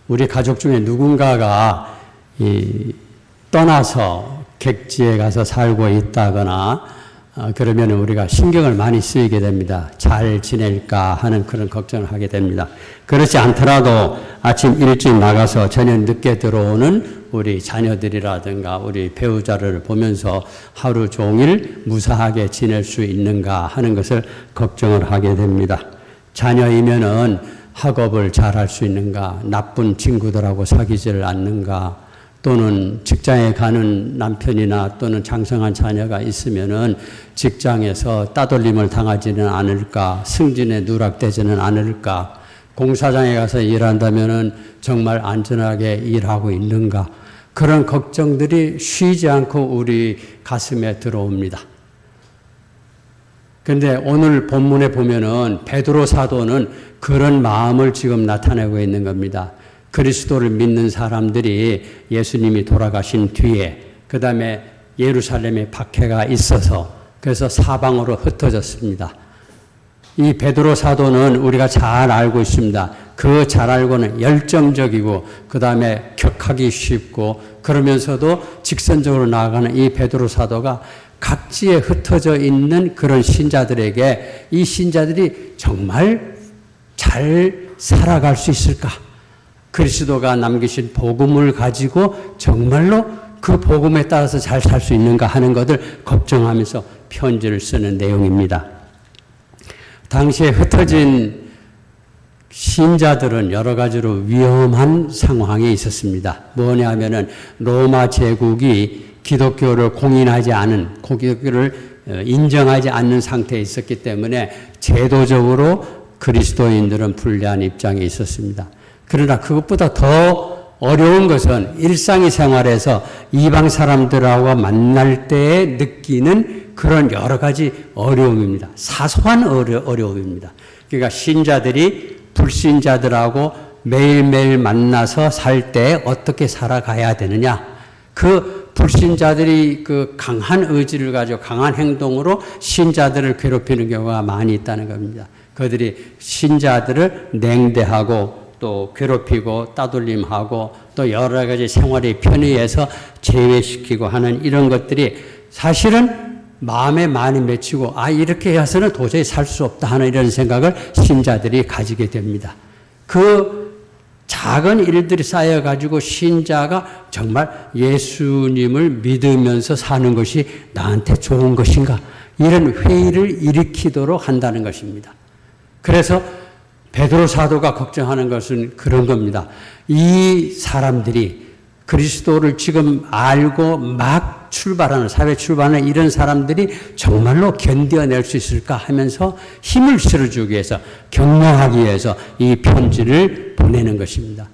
우리 가족 중에 누군가가 떠나서 객지에 가서 살고 있다거나 그러면 우리가 신경을 많이 쓰이게 됩니다. 잘 지낼까 하는 그런 걱정을 하게 됩니다. 그렇지 않더라도 아침 일찍 나가서 저녁 늦게 들어오는 우리 자녀들이라든가 우리 배우자를 보면서 하루 종일 무사하게 지낼 수 있는가 하는 것을 걱정을 하게 됩니다. 자녀이면은 학업을 잘할 수 있는가, 나쁜 친구들하고 사귀지를 않는가, 또는 직장에 가는 남편이나 또는 장성한 자녀가 있으면은 직장에서 따돌림을 당하지는 않을까, 승진에 누락되지는 않을까, 공사장에 가서 일한다면은 정말 안전하게 일하고 있는가, 그런 걱정들이 쉬지 않고 우리 가슴에 들어옵니다. 그런데 오늘 본문에 보면은 베드로 사도는 그런 마음을 지금 나타내고 있는 겁니다. 그리스도를 믿는 사람들이 예수님이 돌아가신 뒤에 그 다음에 예루살렘에 박해가 있어서 그래서 사방으로 흩어졌습니다. 이 베드로 사도는 우리가 잘 알고 있습니다. 그 잘 알고는 열정적이고 그 다음에 격하기 쉽고 그러면서도 직선적으로 나아가는 이 베드로 사도가 각지에 흩어져 있는 그런 신자들에게 이 신자들이 정말 잘 살아갈 수 있을까? 그리스도가 남기신 복음을 가지고 정말로 그 복음에 따라서 잘 살 수 있는가 하는 것을 걱정하면서 편지를 쓰는 내용입니다. 당시에 흩어진 신자들은 여러 가지로 위험한 상황에 있었습니다. 뭐냐 하면은 로마 제국이 기독교를 공인하지 않은, 기독교를 인정하지 않는 상태에 있었기 때문에 제도적으로 그리스도인들은 불리한 입장에 있었습니다. 그러나 그것보다 더 어려운 것은 일상의 생활에서 이방 사람들하고 만날 때에 느끼는 그런 여러 가지 어려움입니다. 사소한 어려움입니다. 그러니까 신자들이 불신자들하고 매일매일 만나서 살 때 어떻게 살아가야 되느냐. 그 불신자들이 그 강한 의지를 가지고 강한 행동으로 신자들을 괴롭히는 경우가 많이 있다는 겁니다. 그들이 신자들을 냉대하고 또 괴롭히고 따돌림하고 또 여러 가지 생활의 편의에서 제외시키고 하는 이런 것들이 사실은 마음에 많이 맺히고 이렇게 해서는 도저히 살 수 없다 하는 이런 생각을 신자들이 가지게 됩니다. 그 작은 일들이 쌓여가지고 신자가 정말 예수님을 믿으면서 사는 것이 나한테 좋은 것인가 이런 회의를 일으키도록 한다는 것입니다. 그래서 베드로 사도가 걱정하는 것은 그런 겁니다. 이 사람들이 그리스도를 지금 알고 막 출발하는, 사회 출발하는 이런 사람들이 정말로 견뎌낼 수 있을까 하면서 힘을 실어주기 위해서, 격려하기 위해서 이 편지를 보내는 것입니다.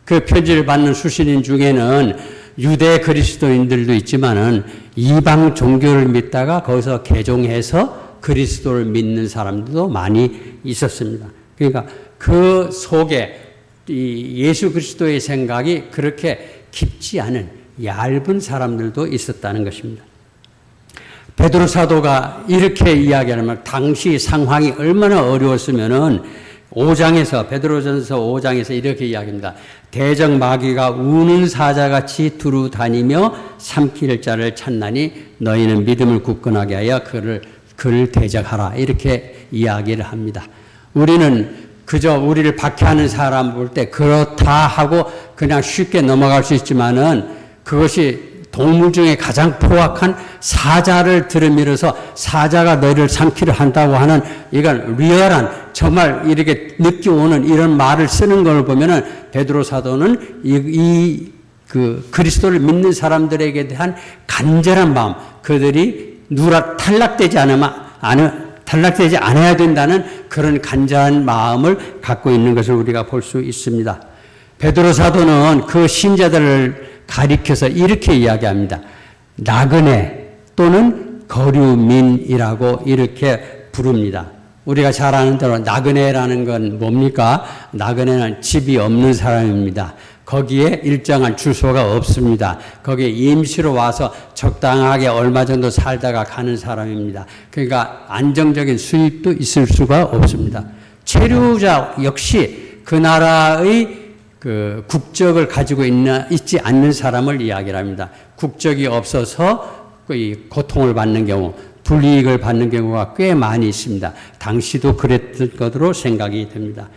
그 편지를 받는 수신인 중에는 유대 그리스도인들도 있지만은 이방 종교를 믿다가 거기서 개종해서 그리스도를 믿는 사람들도 많이 있었습니다. 그러니까 그 속에 이 예수 그리스도의 생각이 그렇게 깊지 않은 얇은 사람들도 있었다는 것입니다. 베드로 사도가 이렇게 이야기하면 당시 상황이 얼마나 어려웠으면은 5장에서 베드로전서 5장에서 이렇게 이야기합니다. 대적 마귀가 우는 사자같이 두루 다니며 삼킬 자를 찾나니 너희는 믿음을 굳건하게 하여 그를 대적하라 이렇게 이야기를 합니다. 우리는 그저 우리를 박해하는 사람 볼 때 그렇다 하고 그냥 쉽게 넘어갈 수 있지만은 그것이 동물 중에 가장 포악한 사자를 들이밀어서 사자가 너희를 삼키려 한다고 하는 이건 리얼한 정말 이렇게 느껴오는 이런 말을 쓰는 걸 보면은 베드로 사도는 그 그리스도를 믿는 사람들에게 대한 간절한 마음, 그들이 탈락되지 않아야 된다는 그런 간절한 마음을 갖고 있는 것을 우리가 볼 수 있습니다. 베드로 사도는 그 신자들을 가리켜서 이렇게 이야기합니다. 나그네 또는 거류민이라고 이렇게 부릅니다. 우리가 잘 아는 대로 나그네라는 건 뭡니까? 나그네는 집이 없는 사람입니다. 거기에 일정한 주소가 없습니다. 거기에 임시로 와서 적당하게 얼마 정도 살다가 가는 사람입니다. 그러니까 안정적인 수입도 있을 수가 없습니다. 체류자 역시 그 나라의 그 국적을 가지고 있지 않는 사람을 이야기를 합니다. 국적이 없어서 이 고통을 받는 경우, 불이익을 받는 경우가 꽤 많이 있습니다. 당시도 그랬던 것으로 생각이 됩니다.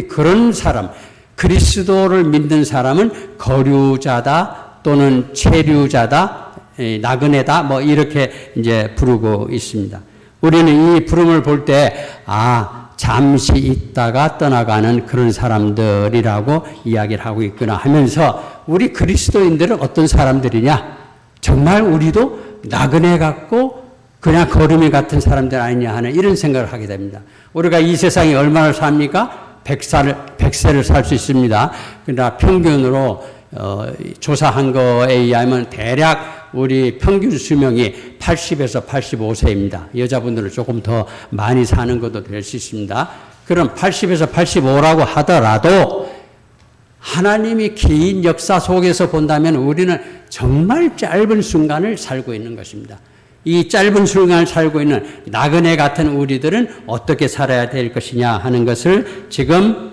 그런 사람, 그리스도를 믿는 사람은 거류자다 또는 체류자다, 나그네다 뭐 이렇게 이제 부르고 있습니다. 우리는 이 부름을 볼 때 잠시 있다가 떠나가는 그런 사람들이라고 이야기를 하고 있구나 하면서 우리 그리스도인들은 어떤 사람들이냐? 정말 우리도 나그네 같고 그냥 거름이 같은 사람들 아니냐 하는 이런 생각을 하게 됩니다. 우리가 이 세상에 얼마나 삽니까? 100세를 살 수 있습니다. 그러나 평균으로 조사한 거에 의하면 대략 우리 평균 수명이 80에서 85세입니다. 여자분들은 조금 더 많이 사는 것도 될 수 있습니다. 그럼 80에서 85라고 하더라도 하나님이 긴 역사 속에서 본다면 우리는 정말 짧은 순간을 살고 있는 것입니다. 이 짧은 순간을 살고 있는 나그네 같은 우리들은 어떻게 살아야 될 것이냐 하는 것을 지금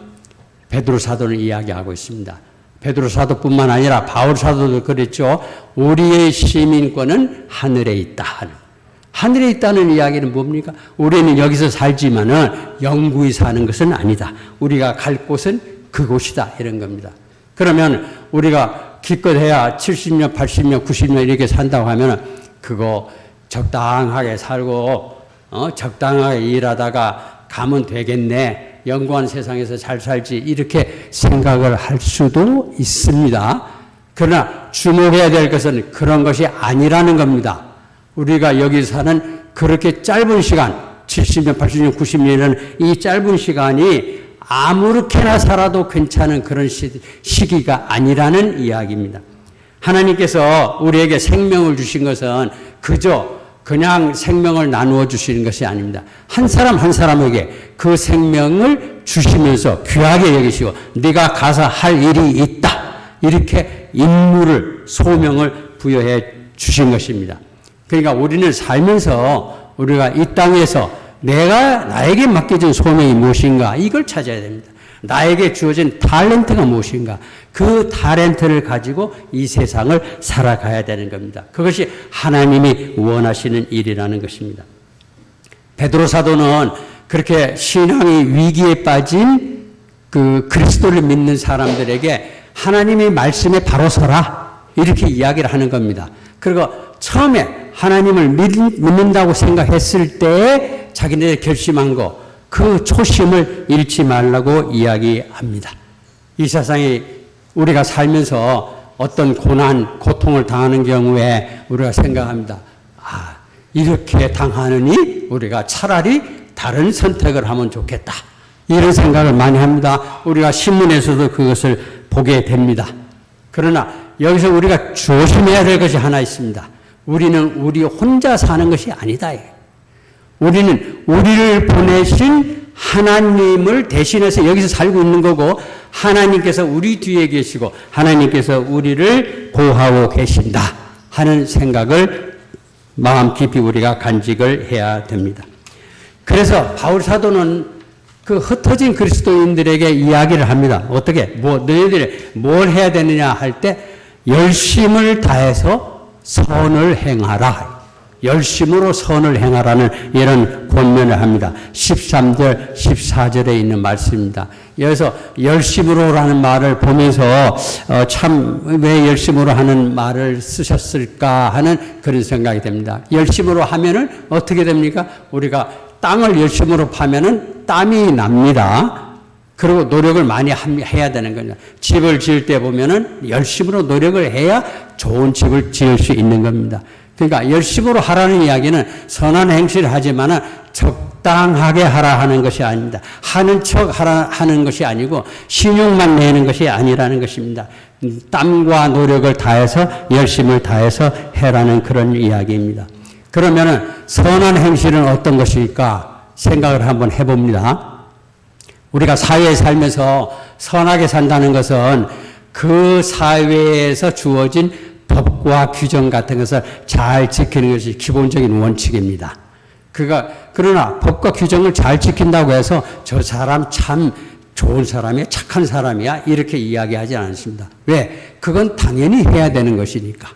베드로 사도는 이야기하고 있습니다. 베드로 사도뿐만 아니라 바울 사도도 그랬죠. 우리의 시민권은 하늘에 있다. 하늘에 있다는 이야기는 뭡니까? 우리는 여기서 살지만은 영구히 사는 것은 아니다. 우리가 갈 곳은 그곳이다. 이런 겁니다. 그러면 우리가 기껏해야 70년, 80년, 90년 이렇게 산다고 하면 그거 적당하게 살고 적당하게 일하다가 가면 되겠네. 영구한 세상에서 잘 살지 이렇게 생각을 할 수도 있습니다. 그러나 주목해야 될 것은 그런 것이 아니라는 겁니다. 우리가 여기 사는 그렇게 짧은 시간 70년, 80년, 90년이라는 이 짧은 시간이 아무렇게나 살아도 괜찮은 그런 시기가 아니라는 이야기입니다. 하나님께서 우리에게 생명을 주신 것은 그냥 생명을 나누어 주시는 것이 아닙니다. 한 사람 한 사람에게 그 생명을 주시면서 귀하게 여기시고 네가 가서 할 일이 있다. 이렇게 임무를 소명을 부여해 주신 것입니다. 그러니까 우리는 살면서 우리가 이 땅에서 나에게 맡겨진 소명이 무엇인가 이걸 찾아야 됩니다. 나에게 주어진 탤런트가 무엇인가 그 탤런트를 가지고 이 세상을 살아가야 되는 겁니다. 그것이 하나님이 원하시는 일이라는 것입니다. 베드로 사도는 그렇게 신앙이 위기에 빠진 그 그리스도를 믿는 사람들에게 하나님의 말씀에 바로 서라 이렇게 이야기를 하는 겁니다. 그리고 처음에 하나님을 믿는다고 생각했을 때 자기네들 결심한 거 그 초심을 잃지 말라고 이야기합니다. 이 세상에 우리가 살면서 어떤 고통을 당하는 경우에 우리가 생각합니다. 이렇게 당하느니 우리가 차라리 다른 선택을 하면 좋겠다. 이런 생각을 많이 합니다. 우리가 신문에서도 그것을 보게 됩니다. 그러나 여기서 우리가 조심해야 될 것이 하나 있습니다. 우리는 우리 혼자 사는 것이 아니다. 우리는 우리를 보내신 하나님을 대신해서 여기서 살고 있는 거고 하나님께서 우리 뒤에 계시고 하나님께서 우리를 보호하고 계신다 하는 생각을 마음 깊이 우리가 간직을 해야 됩니다. 그래서 바울 사도는 그 흩어진 그리스도인들에게 이야기를 합니다. 어떻게? 너희들이 뭘 해야 되느냐 할 때 열심을 다해서 선을 행하라. 열심으로 선을 행하라는 이런 권면을 합니다. 13절, 14절에 있는 말씀입니다. 여기서 열심으로라는 말을 보면서 참 왜 열심으로 하는 말을 쓰셨을까 하는 그런 생각이 됩니다. 열심으로 하면은 어떻게 됩니까? 우리가 땅을 열심으로 파면은 땀이 납니다. 그리고 노력을 많이 해야 되는 거죠. 집을 지을 때 보면은 열심으로 노력을 해야 좋은 집을 지을 수 있는 겁니다. 그러니까 열심으로 하라는 이야기는 선한 행실을 하지만은 적당하게 하라 하는 것이 아닙니다. 하는 척 하는 것이 아니고 신용만 내는 것이 아니라는 것입니다. 땀과 노력을 다해서 열심을 다해서 해라는 그런 이야기입니다. 그러면은 선한 행실은 어떤 것일까 생각을 한번 해봅니다. 우리가 사회에 살면서 선하게 산다는 것은 그 사회에서 주어진 법과 규정 같은 것을 잘 지키는 것이 기본적인 원칙입니다. 그러나 법과 규정을 잘 지킨다고 해서 저 사람 참 좋은 사람이야, 착한 사람이야 이렇게 이야기하지 않습니다. 왜? 그건 당연히 해야 되는 것이니까.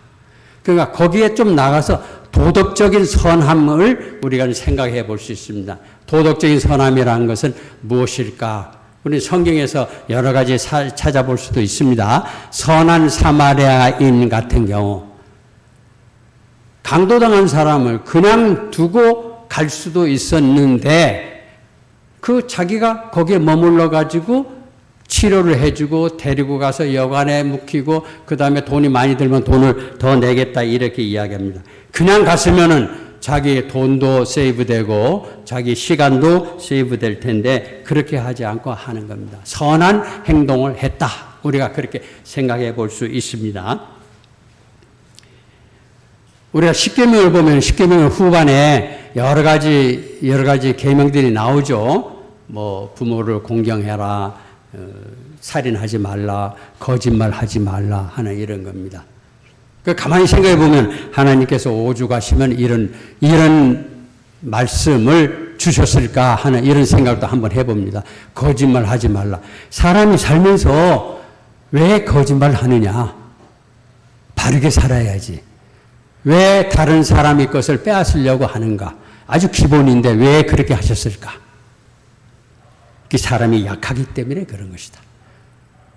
그러니까 거기에 좀 나가서 도덕적인 선함을 우리가 생각해 볼 수 있습니다. 도덕적인 선함이라는 것은 무엇일까? 우리 성경에서 여러 가지 찾아볼 수도 있습니다. 선한 사마리아인 같은 경우 강도당한 사람을 그냥 두고 갈 수도 있었는데 그 자기가 거기에 머물러 가지고 치료를 해주고 데리고 가서 여관에 묵히고 그 다음에 돈이 많이 들면 돈을 더 내겠다 이렇게 이야기합니다. 그냥 갔으면은 자기 돈도 세이브되고 자기 시간도 세이브될 텐데 그렇게 하지 않고 하는 겁니다. 선한 행동을 했다. 우리가 그렇게 생각해 볼 수 있습니다. 우리가 십계명을 보면 십계명 후반에 여러 가지 계명들이 나오죠. 뭐 부모를 공경해라, 살인하지 말라, 거짓말하지 말라 하는 이런 겁니다. 가만히 생각해 보면 하나님께서 오죽하시면 이런 말씀을 주셨을까 하는 이런 생각도 한번 해봅니다. 거짓말하지 말라. 사람이 살면서 왜 거짓말을 하느냐? 바르게 살아야지. 왜 다른 사람의 것을 빼앗으려고 하는가? 아주 기본인데 왜 그렇게 하셨을까? 그 사람이 약하기 때문에 그런 것이다.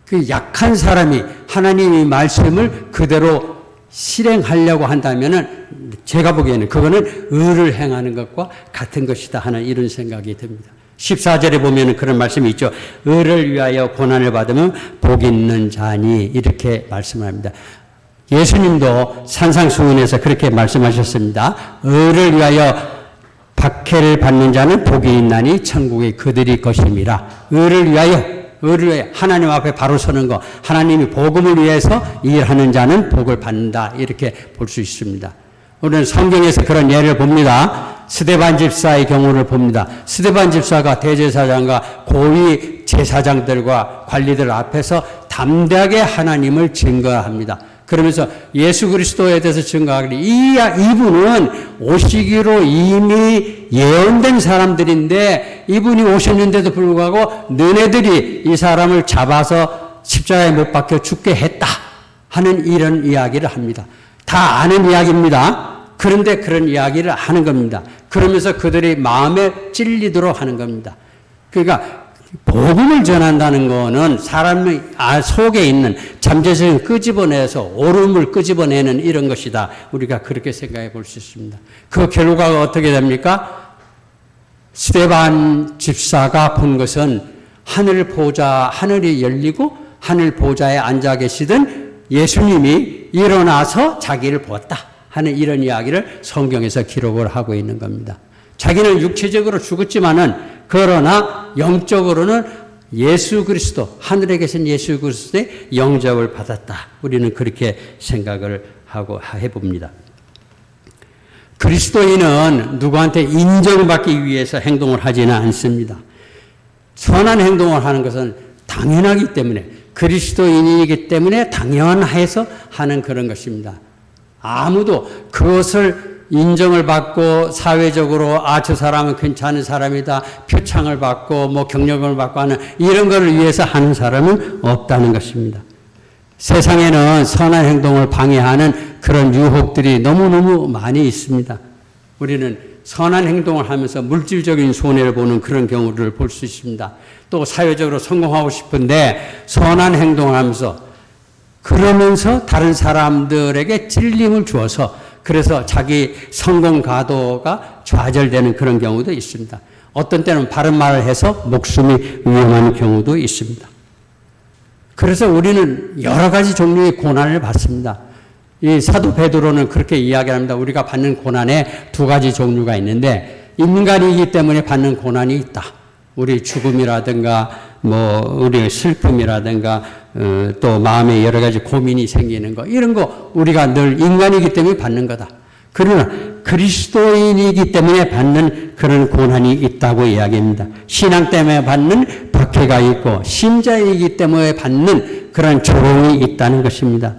그 약한 사람이 하나님의 말씀을 그대로 실행하려고 한다면은 제가 보기에는 그거는 의를 행하는 것과 같은 것이다 하는 이런 생각이 듭니다. 14절에 보면은 그런 말씀이 있죠. 의를 위하여 고난을 받으면 복 있는 자니 이렇게 말씀합니다. 예수님도 산상수훈에서 그렇게 말씀하셨습니다. 의를 위하여 박해를 받는 자는 복이 있나니 천국의 그들이 것임이라. 의를 위하여 하나님 앞에 바로 서는 것, 하나님이 복음을 위해서 일하는 자는 복을 받는다 이렇게 볼 수 있습니다. 우리는 성경에서 그런 예를 봅니다. 스데반 집사의 경우를 봅니다. 스데반 집사가 대제사장과 고위 제사장들과 관리들 앞에서 담대하게 하나님을 증거합니다. 그러면서 예수 그리스도에 대해서 증거하기를 이분은 오시기로 이미 예언된 사람들인데 이분이 오셨는데도 불구하고 너네들이 이 사람을 잡아서 십자가에 못 박혀 죽게 했다 하는 이런 이야기를 합니다. 다 아는 이야기입니다. 그런데 그런 이야기를 하는 겁니다. 그러면서 그들이 마음에 찔리도록 하는 겁니다. 그러니까 복음을 전한다는 거는 사람 속에 있는 잠재성을 끄집어내서 오름을 끄집어내는 이런 것이다. 우리가 그렇게 생각해 볼 수 있습니다. 그 결과가 어떻게 됩니까? 스데반 집사가 본 것은 하늘이 열리고 하늘 보좌에 앉아 계시던 예수님이 일어나서 자기를 보았다 하는 이런 이야기를 성경에서 기록을 하고 있는 겁니다. 자기는 육체적으로 죽었지만은 그러나 영적으로는 예수 그리스도, 하늘에 계신 예수 그리스도의 영접을 받았다. 우리는 그렇게 생각을 하고 해봅니다. 그리스도인은 누구한테 인정받기 위해서 행동을 하지는 않습니다. 선한 행동을 하는 것은 당연하기 때문에 그리스도인이기 때문에 당연해서 하는 그런 것입니다. 아무도 그것을 인정을 받고 사회적으로 저 사람은 괜찮은 사람이다 표창을 받고 뭐 경력을 받고 하는 이런 것을 위해서 하는 사람은 없다는 것입니다. 세상에는 선한 행동을 방해하는 그런 유혹들이 너무너무 많이 있습니다. 우리는 선한 행동을 하면서 물질적인 손해를 보는 그런 경우를 볼 수 있습니다. 또 사회적으로 성공하고 싶은데 선한 행동을 하면서 그러면서 다른 사람들에게 찔림을 주어서 그래서 자기 성공 가도가 좌절되는 그런 경우도 있습니다. 어떤 때는 바른 말을 해서 목숨이 위험한 경우도 있습니다. 그래서 우리는 여러 가지 종류의 고난을 받습니다. 이 사도 베드로는 그렇게 이야기합니다. 우리가 받는 고난에 두 가지 종류가 있는데 인간이기 때문에 받는 고난이 있다. 우리 죽음이라든가 우리 슬픔이라든가 또 마음에 여러 가지 고민이 생기는 거 이런 거 우리가 늘 인간이기 때문에 받는 거다. 그러나 그리스도인이기 때문에 받는 그런 고난이 있다고 이야기합니다. 신앙 때문에 받는 박해가 있고 신자이기 때문에 받는 그런 조롱이 있다는 것입니다.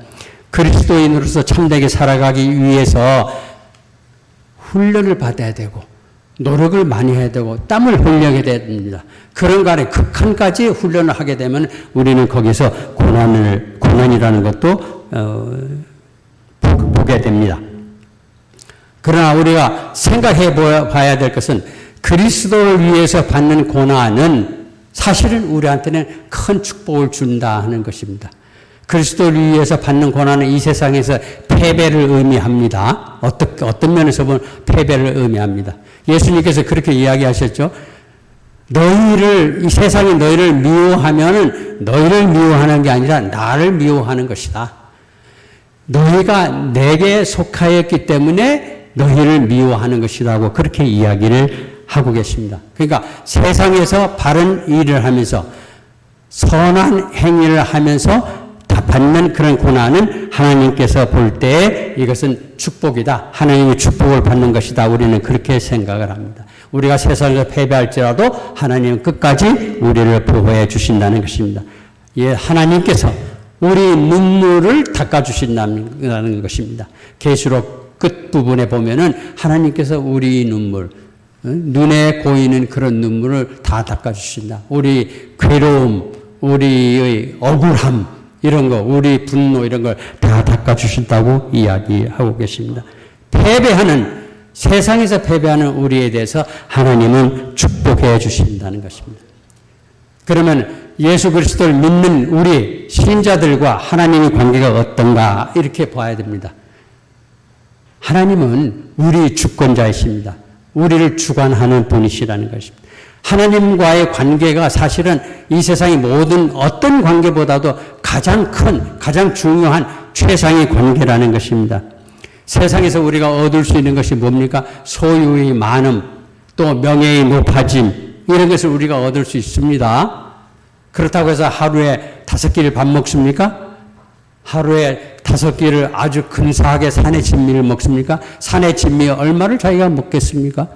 그리스도인으로서 참되게 살아가기 위해서 훈련을 받아야 되고 노력을 많이 해야 되고 땀을 흘려야 됩니다. 그런 간에 극한까지 훈련을 하게 되면 우리는 거기서 고난이라는 것도 보게 됩니다. 그러나 우리가 생각해 봐야 될 것은 그리스도를 위해서 받는 고난은 사실은 우리한테는 큰 축복을 준다 하는 것입니다. 그리스도를 위해서 받는 고난은 이 세상에서 패배를 의미합니다. 어떤 면에서 보면 패배를 의미합니다. 예수님께서 그렇게 이야기하셨죠. 이 세상이 너희를 미워하면은 너희를 미워하는 게 아니라 나를 미워하는 것이다. 너희가 내게 속하였기 때문에 너희를 미워하는 것이라고 그렇게 이야기를 하고 계십니다. 그러니까 세상에서 바른 일을 하면서 선한 행위를 하면서 받는 그런 고난은 하나님께서 볼 때 이것은 축복이다. 하나님의 축복을 받는 것이다. 우리는 그렇게 생각을 합니다. 우리가 세상에서 패배할지라도 하나님은 끝까지 우리를 보호해 주신다는 것입니다. 예, 하나님께서 우리 눈물을 닦아주신다는 것입니다. 계시록 끝부분에 보면은 하나님께서 우리 눈물, 눈에 고이는 그런 눈물을 다 닦아주신다. 우리 괴로움, 우리의 억울함, 이런 거, 우리 분노 이런 걸 다 닦아주신다고 이야기하고 계십니다. 세상에서 패배하는 우리에 대해서 하나님은 축복해 주신다는 것입니다. 그러면 예수 그리스도를 믿는 우리 신자들과 하나님의 관계가 어떤가 이렇게 봐야 됩니다. 하나님은 우리 주권자이십니다. 우리를 주관하는 분이시라는 것입니다. 하나님과의 관계가 사실은 이 세상의 모든 어떤 관계보다도 가장 큰, 가장 중요한 최상의 관계라는 것입니다. 세상에서 우리가 얻을 수 있는 것이 뭡니까? 소유의 많음, 또 명예의 높아짐, 이런 것을 우리가 얻을 수 있습니다. 그렇다고 해서 하루에 5끼를 밥 먹습니까? 하루에 5끼를 아주 근사하게 산의 진미를 먹습니까? 산의 진미 얼마를 자기가 먹겠습니까?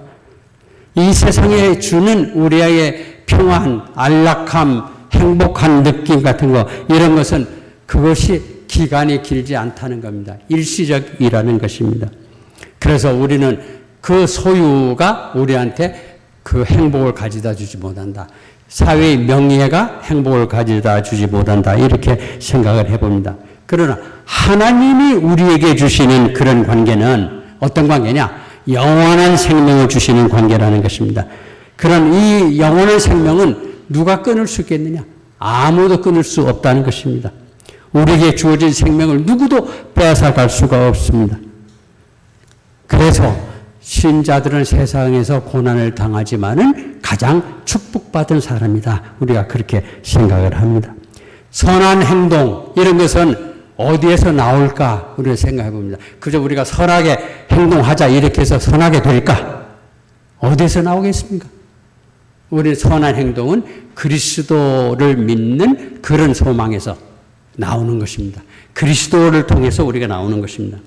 이 세상에 주는 우리의 평안, 안락함, 행복한 느낌 같은 거, 이런 것은 그것이 기간이 길지 않다는 겁니다. 일시적이라는 것입니다. 그래서 우리는 그 소유가 우리한테 그 행복을 가져다 주지 못한다. 사회의 명예가 행복을 가져다 주지 못한다. 이렇게 생각을 해봅니다. 그러나 하나님이 우리에게 주시는 그런 관계는 어떤 관계냐? 영원한 생명을 주시는 관계라는 것입니다. 그런 이 영원한 생명은 누가 끊을 수 있겠느냐? 아무도 끊을 수 없다는 것입니다. 우리에게 주어진 생명을 누구도 빼앗아갈 수가 없습니다. 그래서 신자들은 세상에서 고난을 당하지만은 가장 축복받은 사람이다. 우리가 그렇게 생각을 합니다. 선한 행동, 이런 것은 어디에서 나올까? 우리가 생각해 봅니다. 그저 우리가 선하게 행동하자 이렇게 해서 선하게 될까? 어디에서 나오겠습니까? 우리 선한 행동은 그리스도를 믿는 그런 소망에서 나오는 것입니다. 그리스도를 통해서 우리가 나오는 것입니다.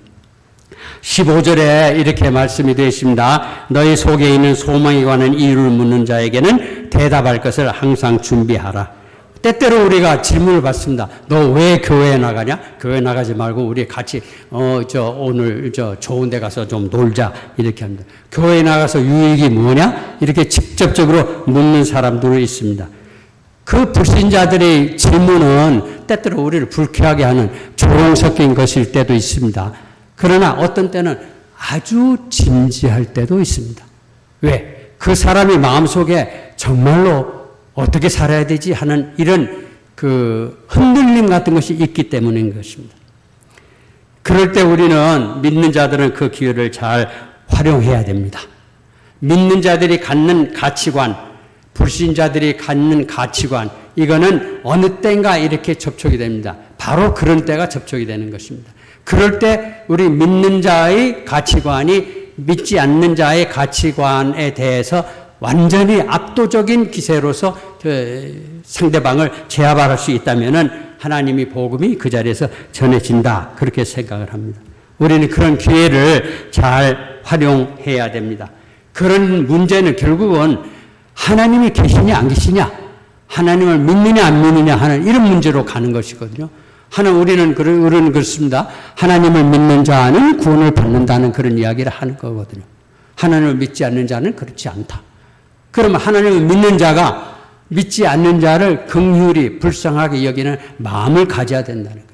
15절에 이렇게 말씀이 되어 있습니다. 너희 속에 있는 소망에 관한 이유를 묻는 자에게는 대답할 것을 항상 준비하라. 때때로 우리가 질문을 받습니다. 너 왜 교회에 나가냐? 교회 나가지 말고 우리 같이 오늘 좋은 데 가서 좀 놀자 이렇게 합니다. 교회에 나가서 유익이 뭐냐? 이렇게 직접적으로 묻는 사람들이 있습니다. 그 불신자들의 질문은 때때로 우리를 불쾌하게 하는 조롱 섞인 것일 때도 있습니다. 그러나 어떤 때는 아주 진지할 때도 있습니다. 왜? 그 사람의 마음속에 정말로 어떻게 살아야 되지 하는 이런 그 흔들림 같은 것이 있기 때문인 것입니다. 그럴 때 우리는 믿는 자들은 그 기회를 잘 활용해야 됩니다. 믿는 자들이 갖는 가치관, 불신자들이 갖는 가치관, 이거는 어느 때인가 이렇게 접촉이 됩니다. 바로 그런 때가 접촉이 되는 것입니다. 그럴 때 우리 믿는 자의 가치관이 믿지 않는 자의 가치관에 대해서 완전히 압도적인 기세로서 상대방을 제압할 수 있다면은 하나님의 복음이 그 자리에서 전해진다. 그렇게 생각을 합니다. 우리는 그런 기회를 잘 활용해야 됩니다. 그런 문제는 결국은 하나님이 계시냐 안 계시냐, 하나님을 믿느냐 안 믿느냐 하는 이런 문제로 가는 것이거든요. 우리는 그렇습니다. 하나님을 믿는 자는 구원을 받는다는 그런 이야기를 하는 거거든요. 하나님을 믿지 않는 자는 그렇지 않다. 그러면 하나님을 믿는 자가 믿지 않는 자를 긍휼히 불쌍하게 여기는 마음을 가져야 된다는 거예요.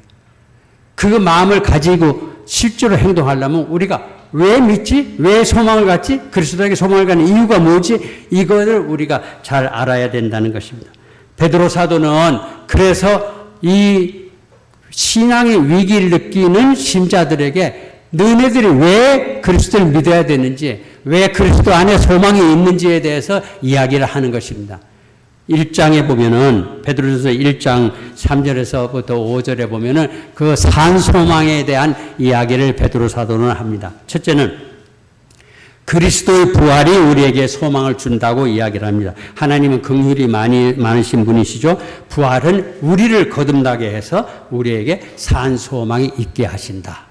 그 마음을 가지고 실제로 행동하려면 우리가 왜 믿지? 왜 소망을 갖지? 그리스도에게 소망을 갖는 이유가 뭐지? 이거를 우리가 잘 알아야 된다는 것입니다. 베드로 사도는 그래서 이 신앙의 위기를 느끼는 신자들에게 너네들이 왜 그리스도를 믿어야 되는지, 왜 그리스도 안에 소망이 있는지에 대해서 이야기를 하는 것입니다. 1장에 보면은, 베드로전서 1장 3절에서부터 5절에 보면은 그 산소망에 대한 이야기를 베드로 사도는 합니다. 첫째는 그리스도의 부활이 우리에게 소망을 준다고 이야기를 합니다. 하나님은 긍휼이 많으신 분이시죠. 부활은 우리를 거듭나게 해서 우리에게 산소망이 있게 하신다.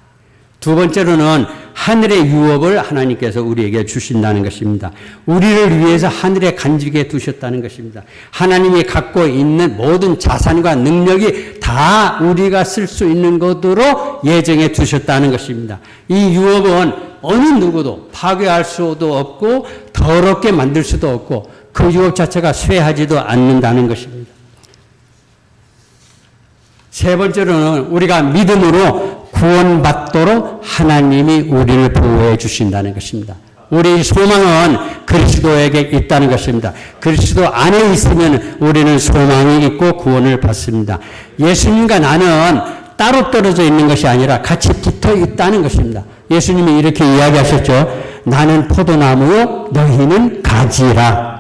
두 번째로는 하늘의 유업을 하나님께서 우리에게 주신다는 것입니다. 우리를 위해서 하늘에 간직해 두셨다는 것입니다. 하나님이 갖고 있는 모든 자산과 능력이 다 우리가 쓸 수 있는 것으로 예정해 두셨다는 것입니다. 이 유업은 어느 누구도 파괴할 수도 없고 더럽게 만들 수도 없고 그 유업 자체가 쇠하지도 않는다는 것입니다. 세 번째로는 우리가 믿음으로 구원받도록 하나님이 우리를 보호해 주신다는 것입니다. 우리 소망은 그리스도에게 있다는 것입니다. 그리스도 안에 있으면 우리는 소망이 있고 구원을 받습니다. 예수님과 나는 따로 떨어져 있는 것이 아니라 같이 붙어 있다는 것입니다. 예수님이 이렇게 이야기하셨죠. 나는 포도나무요 너희는 가지라.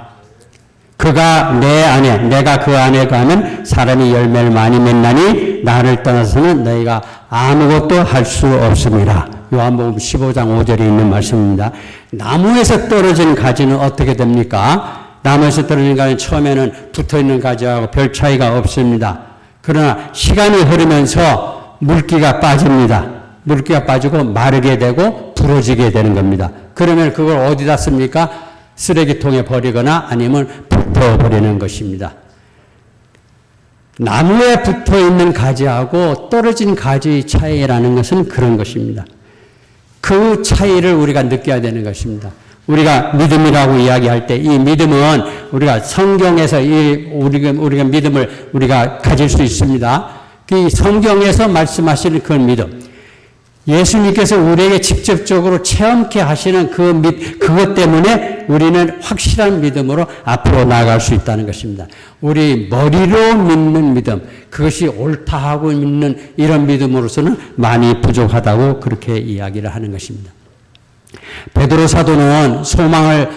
그가 내 안에, 내가 그 안에 가면 사람이 열매를 많이 맺나니 나를 떠나서는 너희가 아무것도 할 수 없습니다. 요한복음 15장 5절에 있는 말씀입니다. 나무에서 떨어진 가지는 어떻게 됩니까? 나무에서 떨어진 가지는 처음에는 붙어있는 가지하고 별 차이가 없습니다. 그러나 시간이 흐르면서 물기가 빠집니다. 물기가 빠지고 마르게 되고 부러지게 되는 겁니다. 그러면 그걸 어디다 씁니까? 쓰레기통에 버리거나 아니면 붙어버리는 것입니다. 나무에 붙어있는 가지하고 떨어진 가지의 차이라는 것은 그런 것입니다. 그 차이를 우리가 느껴야 되는 것입니다. 우리가 믿음이라고 이야기할 때 이 믿음은 우리가 성경에서 우리가 믿음을 우리가 가질 수 있습니다. 그 성경에서 말씀하시는 그 믿음. 예수님께서 우리에게 직접적으로 체험케 하시는 그것 때문에 우리는 확실한 믿음으로 앞으로 나아갈 수 있다는 것입니다. 우리 머리로 믿는 믿음, 그것이 옳다 하고 믿는 이런 믿음으로서는 많이 부족하다고 그렇게 이야기를 하는 것입니다. 베드로 사도는 소망을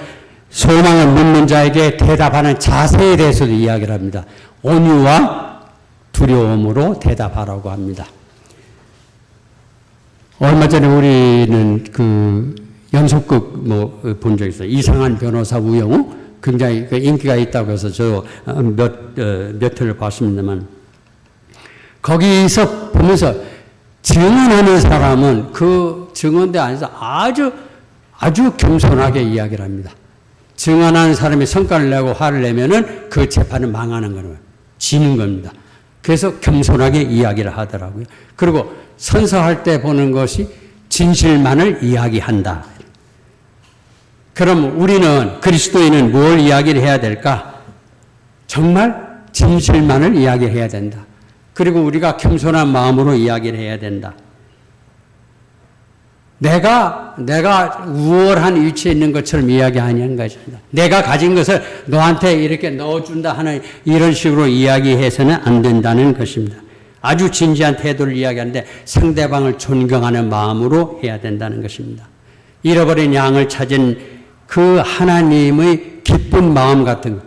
묻는 자에게 대답하는 자세에 대해서도 이야기를 합니다. 온유와 두려움으로 대답하라고 합니다. 얼마 전에 우리는 그 연속극 본 적 있어요. 이상한 변호사 우영우. 굉장히 인기가 있다고 해서 저 몇 회를 봤습니다만 거기서 보면서 증언하는 사람은 그 증언대 안에서 아주 겸손하게 이야기를 합니다. 증언하는 사람이 성과를 내고 화를 내면은 그 재판은 망하는 거예요. 지는 겁니다. 그래서 겸손하게 이야기를 하더라고요. 그리고 선서할 때 보는 것이 진실만을 이야기한다. 그럼 우리는 그리스도인은 뭘 이야기를 해야 될까? 정말 진실만을 이야기해야 된다. 그리고 우리가 겸손한 마음으로 이야기를 해야 된다. 내가 우월한 위치에 있는 것처럼 이야기하는 것입니다. 내가 가진 것을 너한테 이렇게 넣어준다 하는 이런 식으로 이야기해서는 안 된다는 것입니다. 아주 진지한 태도를 이야기하는데 상대방을 존경하는 마음으로 해야 된다는 것입니다. 잃어버린 양을 찾은 그 하나님의 기쁜 마음 같은 것.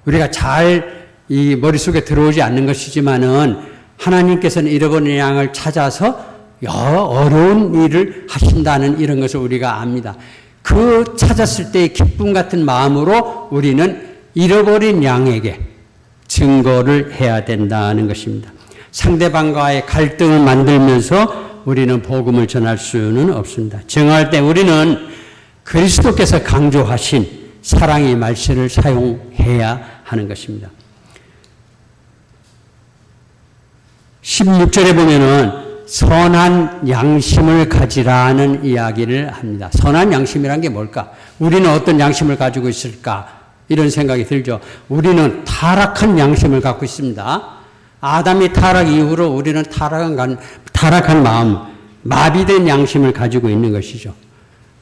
우리가 잘 이 머릿속에 들어오지 않는 것이지만은 하나님께서는 잃어버린 양을 찾아서 어려운 일을 하신다는 이런 것을 우리가 압니다. 그 찾았을 때의 기쁨 같은 마음으로 우리는 잃어버린 양에게 증거를 해야 된다는 것입니다. 상대방과의 갈등을 만들면서 우리는 복음을 전할 수는 없습니다. 증언할 때 우리는 그리스도께서 강조하신 사랑의 말씀을 사용해야 하는 것입니다. 16절에 보면은 선한 양심을 가지라는 이야기를 합니다. 선한 양심이란 게 뭘까? 우리는 어떤 양심을 가지고 있을까? 이런 생각이 들죠. 우리는 타락한 양심을 갖고 있습니다. 아담이 타락 이후로 우리는 타락한 마음, 마비된 양심을 가지고 있는 것이죠.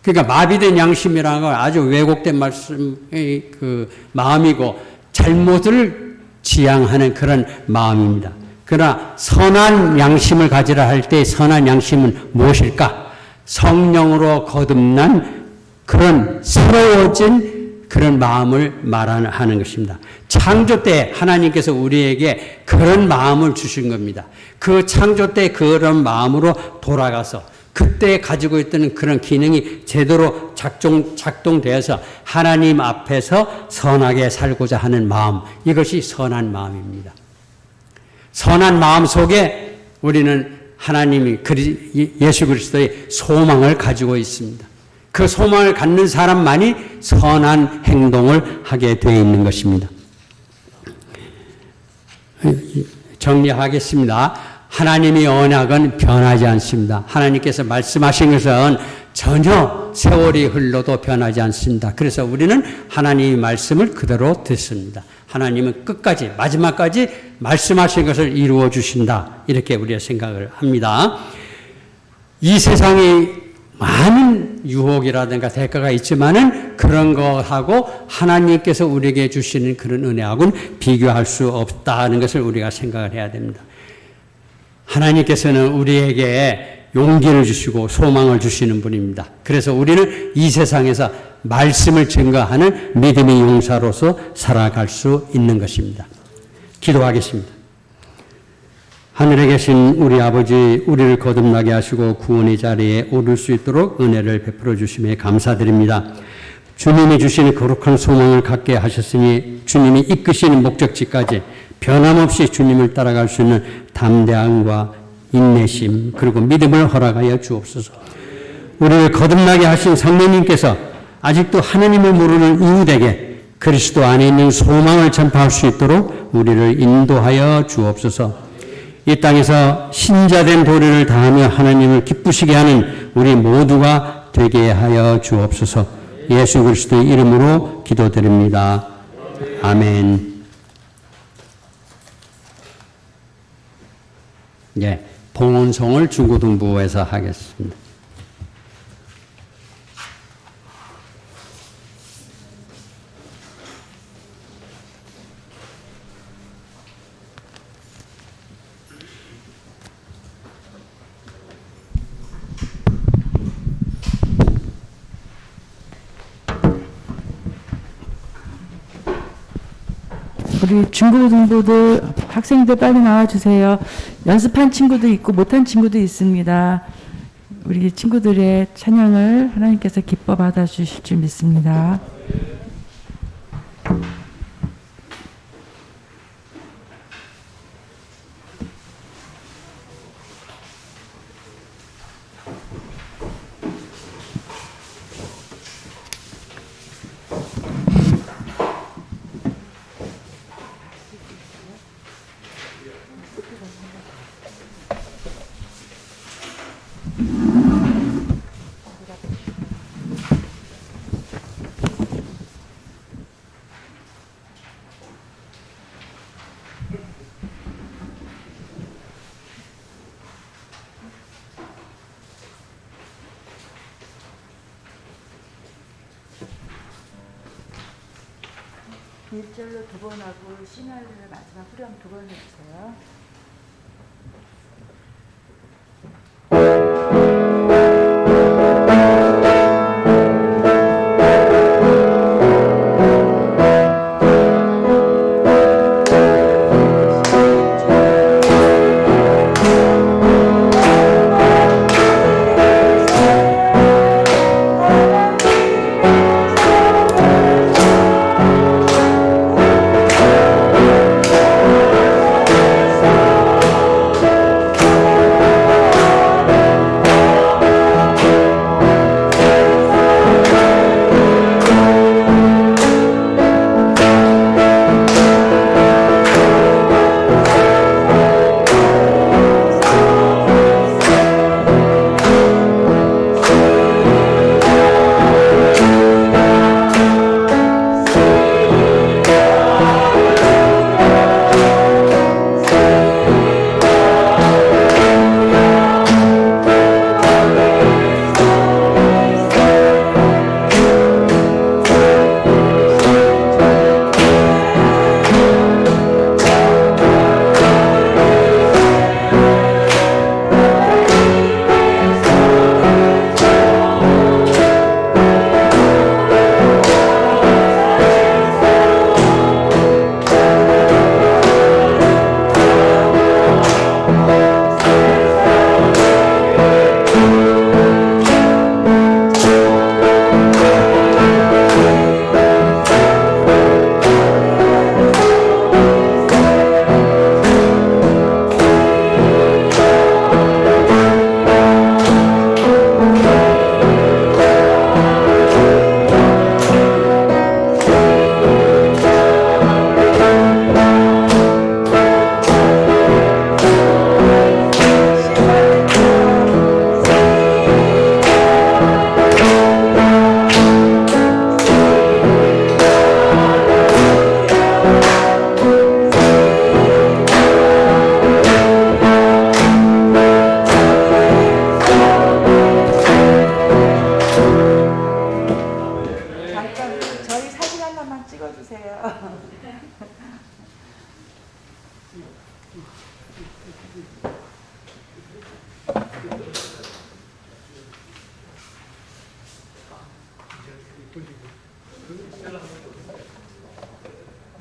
그러니까 마비된 양심이라는 건 아주 왜곡된 말씀의 그 마음이고 잘못을 지향하는 그런 마음입니다. 그러나 선한 양심을 가지라 할 때 선한 양심은 무엇일까? 성령으로 거듭난 그런 새로워진 그런 마음을 말하는 것입니다. 창조 때 하나님께서 우리에게 그런 마음을 주신 겁니다. 그 창조 때 그런 마음으로 돌아가서 그때 가지고 있던 그런 기능이 제대로 작동되어서 하나님 앞에서 선하게 살고자 하는 마음, 이것이 선한 마음입니다. 선한 마음 속에 우리는 하나님이 예수 그리스도의 소망을 가지고 있습니다. 그 소망을 갖는 사람만이 선한 행동을 하게 되어 있는 것입니다. 정리하겠습니다. 하나님의 언약은 변하지 않습니다. 하나님께서 말씀하신 것은 전혀 세월이 흘러도 변하지 않습니다. 그래서 우리는 하나님의 말씀을 그대로 듣습니다. 하나님은 끝까지 마지막까지 말씀하신 것을 이루어 주신다. 이렇게 우리가 생각을 합니다. 이 세상에 많은 유혹이라든가 대가가 있지만은 그런 것하고 하나님께서 우리에게 주시는 그런 은혜하고는 비교할 수 없다는 것을 우리가 생각을 해야 됩니다. 하나님께서는 우리에게 용기를 주시고 소망을 주시는 분입니다. 그래서 우리는 이 세상에서 말씀을 증거하는 믿음의 용사로서 살아갈 수 있는 것입니다. 기도하겠습니다. 하늘에 계신 우리 아버지, 우리를 거듭나게 하시고 구원의 자리에 오를 수 있도록 은혜를 베풀어 주심에 감사드립니다. 주님이 주시는 거룩한 소망을 갖게 하셨으니 주님이 이끄시는 목적지까지 변함없이 주님을 따라갈 수 있는 담대함과 인내심 그리고 믿음을 허락하여 주옵소서. 우리를 거듭나게 하신 성령님께서 아직도 하나님을 모르는 이웃에게 그리스도 안에 있는 소망을 전파할 수 있도록 우리를 인도하여 주옵소서. 이 땅에서 신자된 도리를 다하며 하나님을 기쁘시게 하는 우리 모두가 되게 하여 주옵소서. 예수 그리스도의 이름으로 기도드립니다. 아멘. 예, 봉헌송을 중고등부에서 하겠습니다. 우리 중고등부들 학생들 빨리 나와주세요. 연습한 친구도 있고 못한 친구도 있습니다. 우리 친구들의 찬양을 하나님께서 기뻐 받아주실 줄 믿습니다. 일절로 두 번 하고 시나리오를 마지막 후렴 두 번 해주세요.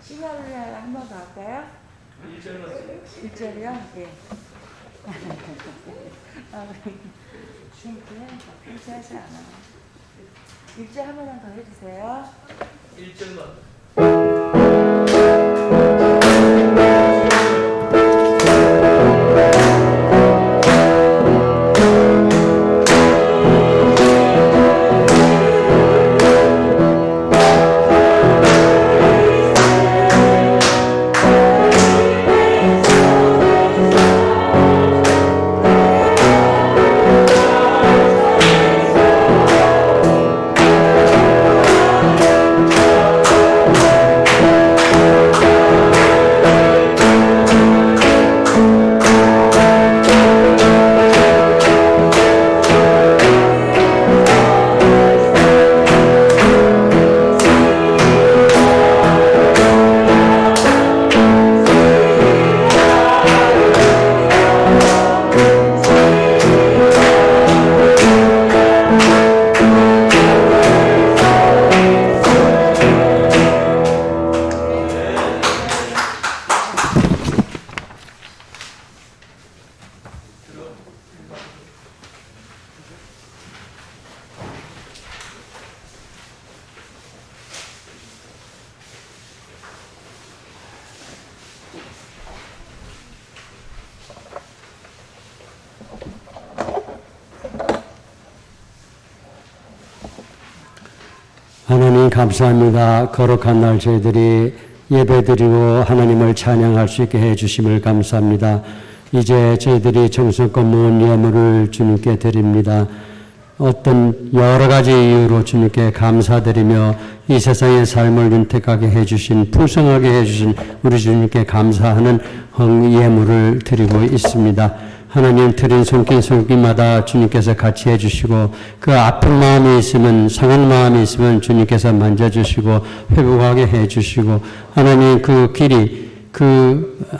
시간을 한 번 더 할까요? 1절이요? 예. 그렇게 하지 않아요. 1절 한 번만 더 해주세요. 1절만. 하나님 감사합니다. 거룩한 날 저희들이 예배드리고 하나님을 찬양할 수 있게 해주심을 감사합니다. 이제 저희들이 정성껏 모은 예물을 주님께 드립니다. 어떤 여러 가지 이유로 주님께 감사드리며 이 세상의 삶을 윤택하게 해주신, 풍성하게 해주신 우리 주님께 감사하는 예물을 드리고 있습니다. 하나님 드린 손길마다 주님께서 같이 해주시고, 그 아픈 마음이 있으면, 상한 마음이 있으면 주님께서 만져주시고 회복하게 해주시고, 하나님 그 길이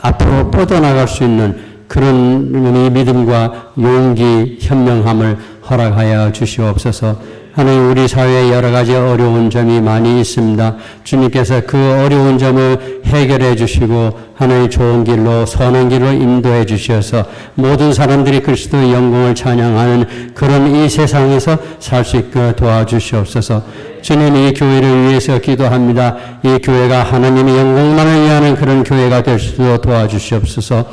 앞으로 뻗어나갈 수 있는 그런 믿음과 용기, 현명함을 허락하여 주시옵소서. 하나님 우리 사회에 여러 가지 어려운 점이 많이 있습니다. 주님께서 그 어려운 점을 해결해 주시고 하나님 좋은 길로, 선한 길로 인도해 주셔서 모든 사람들이 그리스도의 영광을 찬양하는 그런 이 세상에서 살 수 있게 도와주시옵소서. 주님 이 교회를 위해서 기도합니다. 이 교회가 하나님의 영광만을 위하는 그런 교회가 될 수 있도록 도와주시옵소서.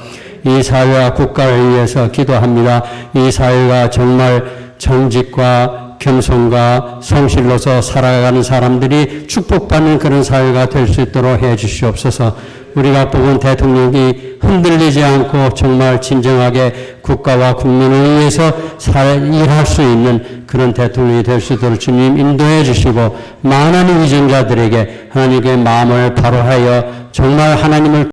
이 사회와 국가를 위해서 기도합니다. 이 사회가 정말 정직과 겸손과 성실로서 살아가는 사람들이 축복받는 그런 사회가 될 수 있도록 해 주시옵소서. 우리가 뽑은 대통령이 흔들리지 않고 정말 진정하게 국가와 국민을 위해서 일할 수 있는 그런 대통령이 될 수 있도록 주님 인도해 주시고, 많은 위정자들에게 하나님의 마음을 바로하여 정말 하나님을